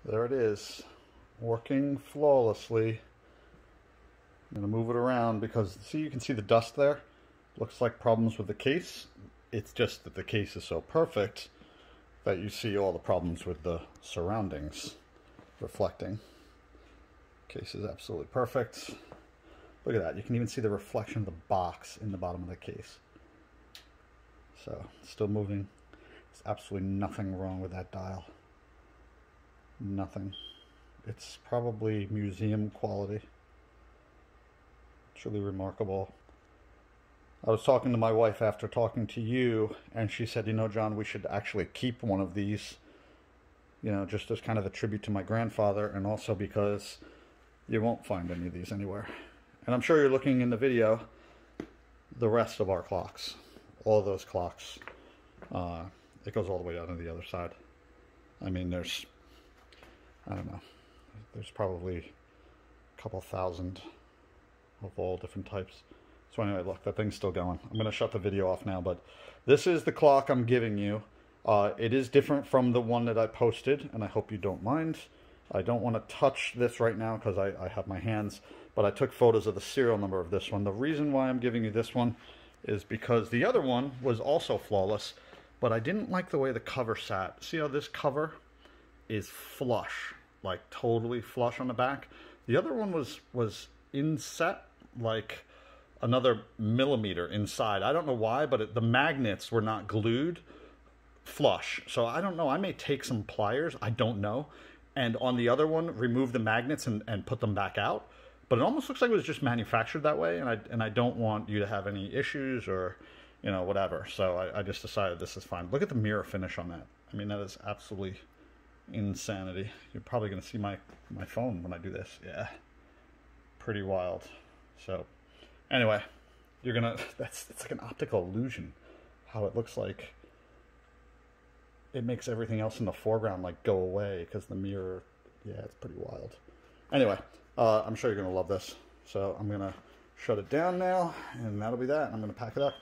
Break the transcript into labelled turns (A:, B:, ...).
A: There it is, working flawlessly. I'm going to move it around because, see, you can see the dust there. Looks like problems with the case. It's just that the case is so perfect that you see all the problems with the surroundings reflecting. Case is absolutely perfect. Look at that. You can even see the reflection of the box in the bottom of the case. So, still moving. There's absolutely nothing wrong with that dial. Nothing. It's probably museum quality. Truly remarkable. I was talking to my wife after talking to you, and she said, you know, John, we should actually keep one of these, you know, just as kind of a tribute to my grandfather, and also because you won't find any of these anywhere. And I'm sure you're looking in the video, the rest of our clocks, all of those clocks, it goes all the way down to the other side. I mean, there's, I don't know, there's probably a couple thousand of all different types. So anyway, look, that thing's still going. I'm going to shut the video off now, but this is the clock I'm giving you. It is different from the one that I posted, and I hope you don't mind. I don't want to touch this right now because I have my hands, but I took photos of the serial number of this one. The reason why I'm giving you this one is because the other one was also flawless, but I didn't like the way the cover sat. See how this cover is flush, like totally flush on the back? The other one was inset like another millimeter inside. I don't know why, but the magnets were not glued flush. So I don't know. I may take some pliers. I don't know. And on the other one, remove the magnets and put them back out. But it almost looks like it was just manufactured that way. And I don't want you to have any issues or, you know, whatever. So I just decided this is fine. Look at the mirror finish on that. I mean, that is absolutely insanity. You're probably going to see my phone when I do this. Yeah. Pretty wild. So anyway, you're gonna, it's like an optical illusion how it looks like it makes everything else in the foreground like go away because the mirror, yeah, it's pretty wild. Anyway, I'm sure you're gonna love this. So I'm gonna shut it down now, and that'll be that. I'm gonna pack it up.